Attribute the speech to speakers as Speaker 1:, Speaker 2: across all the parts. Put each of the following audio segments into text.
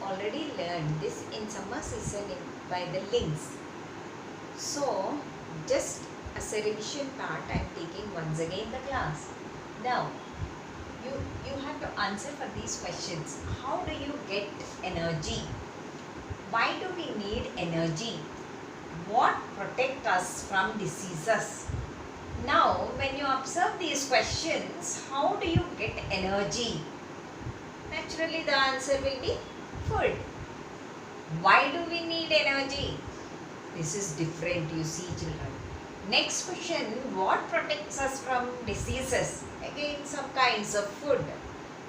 Speaker 1: already learned this in summer season by the links. So, just as a revision part, I am taking once again the class. Now, you have to answer for these questions. How do you get energy? Why do we need energy? What protect us from diseases? Now, when you observe these questions, how do you get energy? Naturally, the answer will be food. Why do we need energy? This is different, you see, children. Next question, what protects us from diseases? Again, some kinds of food.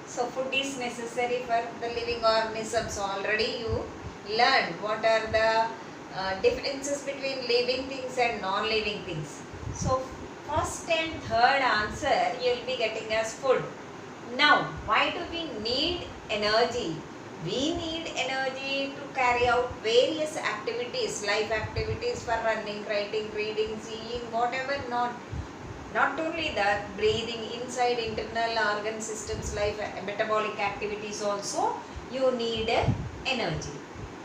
Speaker 1: So, food is necessary for the living organisms. Already you learned what are the differences between living things and non-living things. So, first and third answer you will be getting as food. Now, why do we need energy? We need energy to carry out various activities, life activities for running, writing, reading, seeing, whatever not. Not only that, breathing inside internal organ systems, life metabolic activities also, you need energy.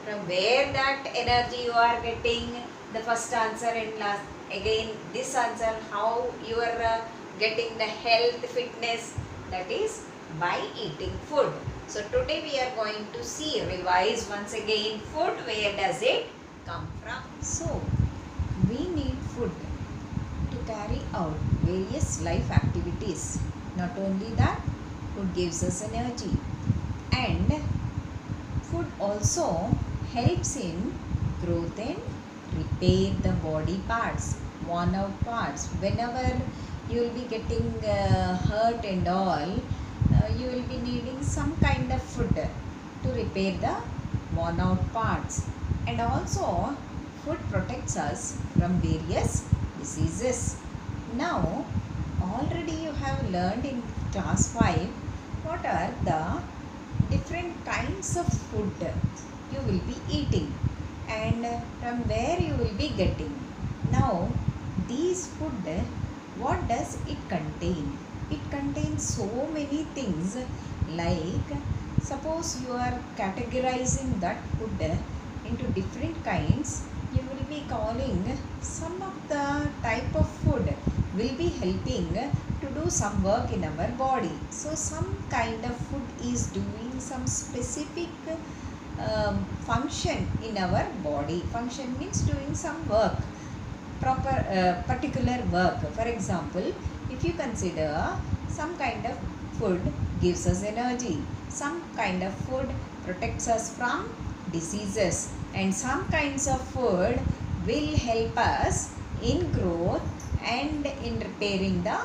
Speaker 1: From where that energy you are getting, the first answer and last, again this answer, how you are getting the health, fitness, that is by eating food. So today we are going to see, revise once again, food, where does it come from? So we need food to carry out various life activities. Not only that, food gives us energy, and food also helps in growth and repair the body parts, worn out parts. Whenever you will be getting hurt and all, you will be needing some kind of food to repair the worn out parts. And also, food protects us from various diseases. Now, already you have learned in class 5 what are the different kinds of food you will be eating and from where you will be getting. Now, these food, what does it contain? It contains so many things, like suppose you are categorizing that food into different kinds, you will be calling some of the type of food will be helping to do some work in our body. So some kind of food is doing some specific function in our body. Function means doing some work, particular work. For example, if you consider some kind of food gives us energy, some kind of food protects us from diseases, and some kinds of food will help us in growth and in repairing the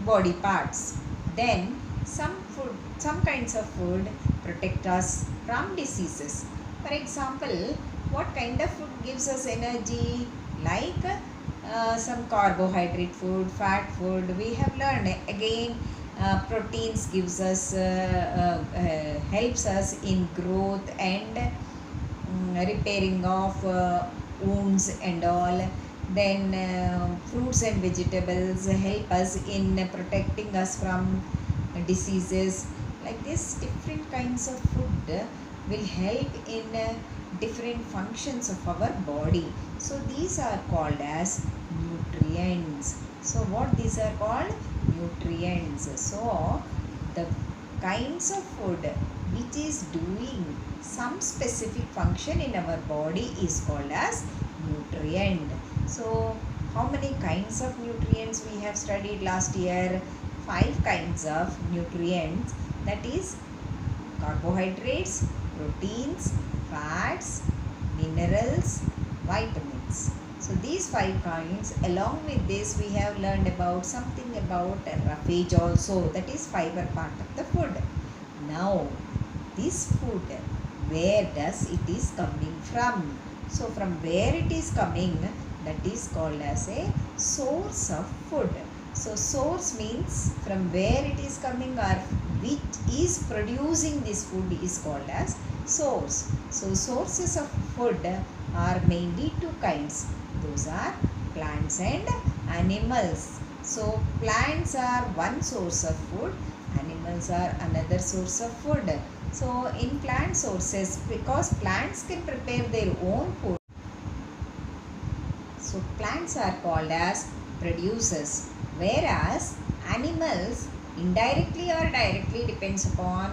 Speaker 1: body parts. Then some kinds of food protect us from diseases. For example, what kind of food gives us energy? Like some carbohydrate food, fat food. We have learned again. Proteins gives us helps us in growth and repairing of wounds and all. Then fruits and vegetables help us in protecting us from diseases. Like this, different kinds of food will help in different functions of our body. So these are called as nutrients. So what these are called? Nutrients. So the kinds of food which is doing some specific function in our body is called as nutrient. So how many kinds of nutrients we have studied last year? 5 kinds of nutrients, that is carbohydrates, proteins, fats, minerals, vitamins. So these 5 kinds, along with this we have learned about something about roughage also, that is fiber part of the food. Now this food, where does it is coming from? So from where it is coming, that is called as a source of food. So source means from where it is coming or which is producing this food is called as source. So sources of food are mainly 2 kinds. Those are plants and animals. So plants are one source of food, animals are another source of food. So in plant sources, because plants can prepare their own food, so plants are called as producers, whereas animals indirectly or directly depends upon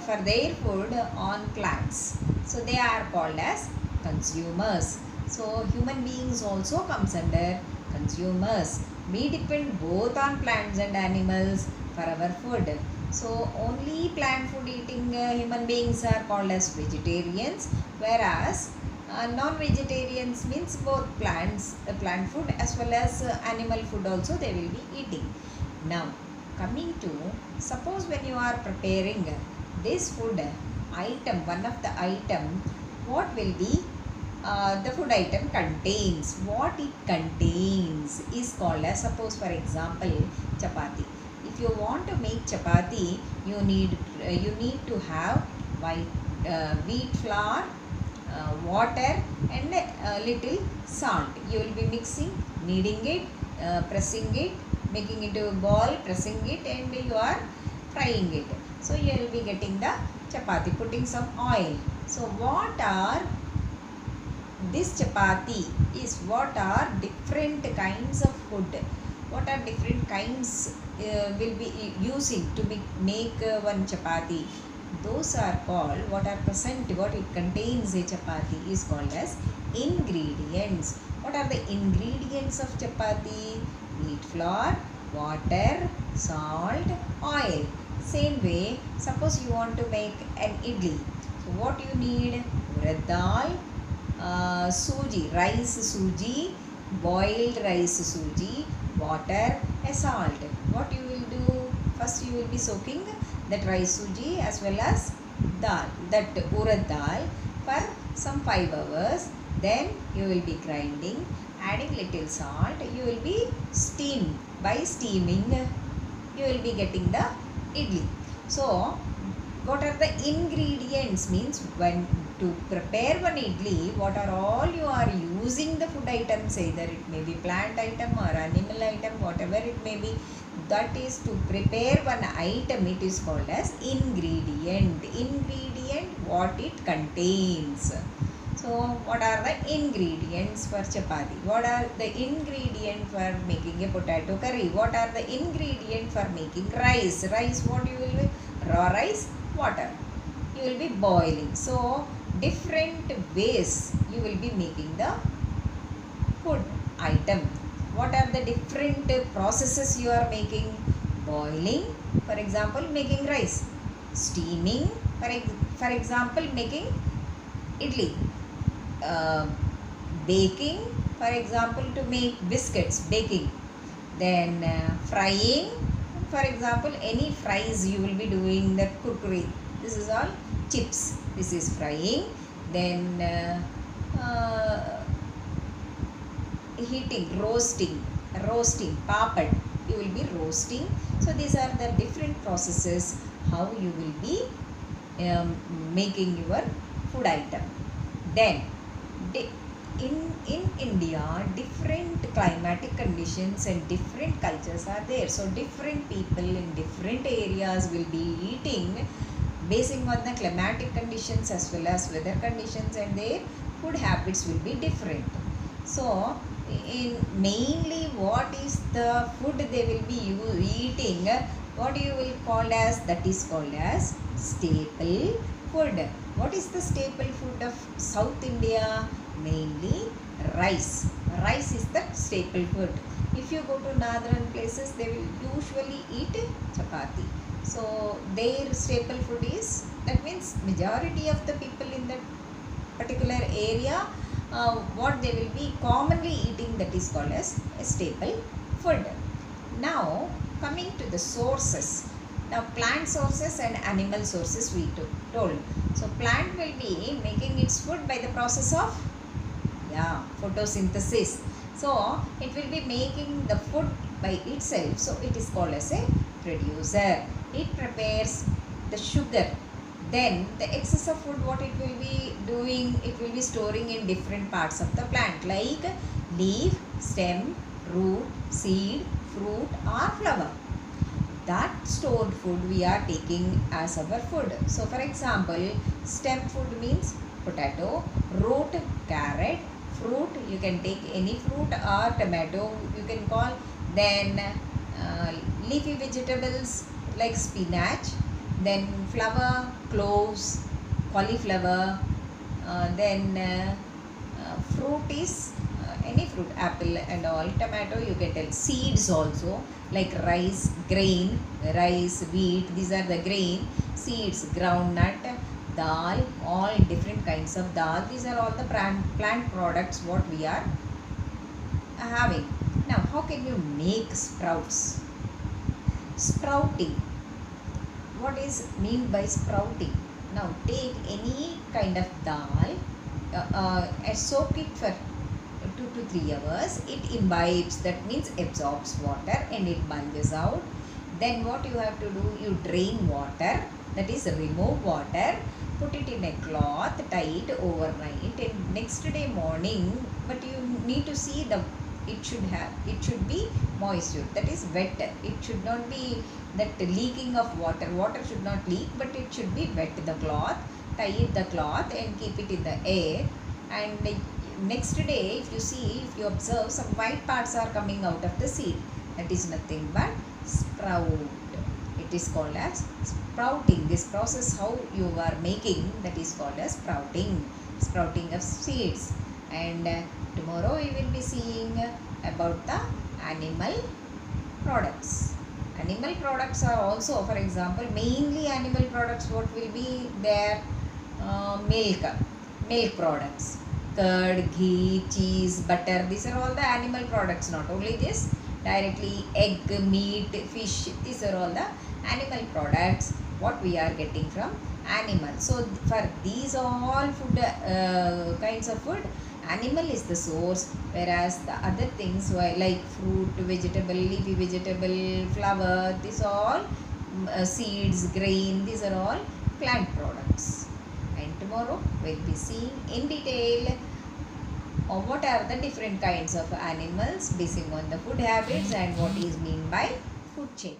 Speaker 1: for their food on plants. So they are called as consumers. So human beings also comes under consumers. We depend both on plants and animals for our food. So only plant food eating human beings are called as vegetarians, whereas non-vegetarians means both plant food as well as animal food also they will be eating. Now coming to, suppose when you are preparing this food item, one of the item, what will be the food item contains, what it contains is called as, suppose for example chapati. If you want to make chapati, you need to have wheat flour, water and little salt. You will be mixing, kneading it, pressing it, making it into a ball, pressing it, and you are frying it. So you will be getting the chapati, putting some oil. So what are this chapati is, what are different kinds of food, what are different kinds will be using to make one chapati. Those are called, what are present, what it contains a chapati is called as ingredients. What are the ingredients of chapati? Wheat flour, water, salt, oil. Same way, suppose you want to make an idli. So what you need? Urad dal, suji, rice suji, boiled rice suji, water, a salt. What you will do? First you will be soaking that rice suji as well as dal, that urad dal for some 5 hours. Then you will be grinding, adding little salt. You will be steam. By steaming, you will be getting the idli. So what are the ingredients? Means when to prepare one idli, what are all you are using the food items, either it may be plant item or animal item, whatever it may be, that is to prepare one item, it is called as ingredient. Ingredient, what it contains. So what are the ingredients for chapati? What are the ingredients for making a potato curry? What are the ingredients for making rice? Rice, what you will be? Raw rice, water. You will be boiling. So different ways you will be making the food item. What are the different processes you are making? Boiling, for example making rice. Steaming, for example making idli. Baking, for example to make biscuits, baking. Then frying, for example any fries you will be doing, the kurkure, this is all chips, this is frying. Then heating, roasting, papad, you will be roasting. So these are the different processes how you will be making your food item. Then in India, different climatic conditions and different cultures are there. So different people in different areas will be eating basing on the climatic conditions as well as weather conditions, and their food habits will be different. So in mainly what is the food they will be eating, what you will call as, that is called as staple food. What is the staple food of South India? Mainly rice. Rice is the staple food. If you go to northern places, they will usually eat chapati. So their staple food is, that means majority of the people in that particular area, what they will be commonly eating, that is called as a staple food. Now coming to the sources. Now plant sources and animal sources we told. So plant will be making its food by the process of photosynthesis. So it will be making the food by itself. So it is called as a producer. It prepares the sugar. Then the excess of food, what it will be doing, it will be storing in different parts of the plant, like leaf, stem, root, seed, fruit or flower. that stored food we are taking as our food. So for example, stem food means potato, root carrot, fruit you can take any fruit or tomato you can call, then leafy vegetables like spinach, then flower, cloves, cauliflower, fruit is any fruit, apple and all, tomato you can tell, seeds also like rice, grain, rice, wheat, these are the grain, seeds, groundnut, dal, all different kinds of dal, these are all the plant products what we are having. Now how can you make sprouts? Sprouting, what is mean by sprouting? Now take any kind of dal, and soak it for 2 to 3 hours. It imbibes, that means absorbs water and it bulges out. Then what you have to do, you drain water, that is remove water, put it in a cloth, tie it overnight, and next day morning, but you need to see it should be moisture, that is wet. It should not be that leaking of water should not leak, but it should be wet. The cloth, tie the cloth and keep it in the air, and next day if you observe, some white parts are coming out of the seed, that is nothing but sprout. It is called as sprouting. This process how you are making, that is called as sprouting of seeds. And tomorrow we will be seeing about the animal products. Animal products are also, for example, mainly animal products what will be there, milk products, curd, ghee, cheese, butter, these are all the animal products. Not only this, directly egg, meat, fish, these are all the animal products what we are getting from animals. So for these all food, kinds of food, animal is the source, whereas the other things like fruit, vegetable, leafy vegetable, flower, these all seeds, grain, these are all plant products. And tomorrow we'll be seeing in detail what are the different kinds of animals based on the food habits and what is mean by food chain.